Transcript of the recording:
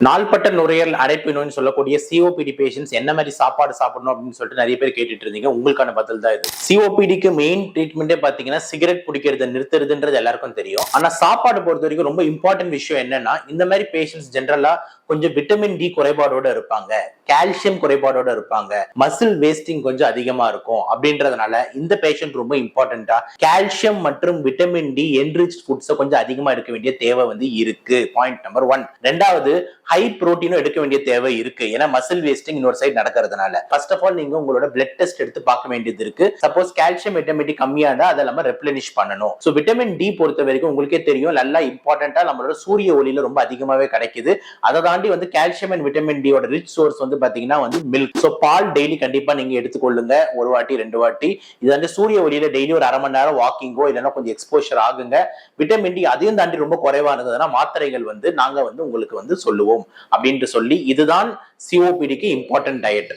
நாள்பட்ட நுரையீரல் அடைப்பு நோய்னு சொல்லக்கூடிய சிஓபிடி பேஷன்ஸ் என்ன மாதிரி சாப்பாடு சாப்பிடணும் அப்படின்னு சொல்லிட்டு நிறைய பேர் கேட்டுட்டு இருந்தீங்க. உங்களுக்கான பதில் தான் இது. சிஓபிடிக்கு மெயின் ட்ரீட்மெண்டே பாத்தீங்கன்னா சிகரெட் பிடிக்கிறத நிறுத்துறதுன்றது எல்லாருக்கும் தெரியும். ஆனா சாப்பாடு பொறுத்த வரைக்கும் ரொம்ப இம்பார்ட்டன்ட் விஷயம் என்னன்னா, இந்த மாதிரி பேஷன்ஸ் ஜென்ரலா கொஞ்சம் விட்டமின் டி குறைபாடோட இருப்பாங்க, கால்சியம் குறைபாடோட இருப்பாங்க, மசில் வேஸ்டிங் கொஞ்சம் அதிகமா இருக்கும். அப்படின்றதுனால இந்த பேஷண்ட் ரொம்ப இம்பார்ட்டன்டா கால்சியம் மற்றும் விட்டமின் டி என்ரிச் ஃபுட்ஸை கொஞ்சம் அதிகமா எடுக்க வேண்டிய தேவை இருக்கு. Point number 1. ரெண்டாவது, ஹை புரோட்டீனும் எடுக்க வேண்டிய தேவை இருக்கு. ஏன்னா மசில் வேஸ்டிங் இன்னொரு சைடு நடக்கிறதுனால ஃபர்ஸ்ட் ஆஃப் ஆல் நீங்க உங்களோட பிளட் டெஸ்ட் எடுத்து பார்க்க வேண்டியது இருக்கு. சப்போஸ் கால்சியம் விட்டமின் டி கம்மியா இருந்தா அதை நம்ம ரெப்ளனிஷ் பண்ணணும். சோ விட்டமின் டி பொறுத்த வரைக்கும் உங்களுக்கே தெரியும், நல்லா இம்பார்ட்டன்டா நம்மளோட சூரிய ஒளியில ரொம்ப அதிகமாவே கிடைக்குது. அதை தாண்டி கால்சியம் அண்ட் விட்டமின் டி ஓட ரிச் சோர்ஸ் பாத்தீங்கன்னா மில்க். சோ பால் டெய்லி கண்டிப்பா நீங்க எடுத்துக்கொள்ளுங்க, ஒரு வாட்டி 2 வாட்டி. இது சூரிய ஒளியில டெய்லி ஒரு அரை மணி நேரம் வாக்கிங்கோ இல்லைன்னா கொஞ்சம் எக்ஸ்போஷர் ஆகுங்க. விட்டமின் டி அதையும் தாண்டி ரொம்ப குறைவா இருந்ததுன்னா மாத்திரைகள் நாங்க உங்களுக்கு சொல்லுவோம் அப்படின்ட்டு சொல்லி, இதுதான் சிஓபிடிக்கு இம்பார்ட்டன்ட் டயட்.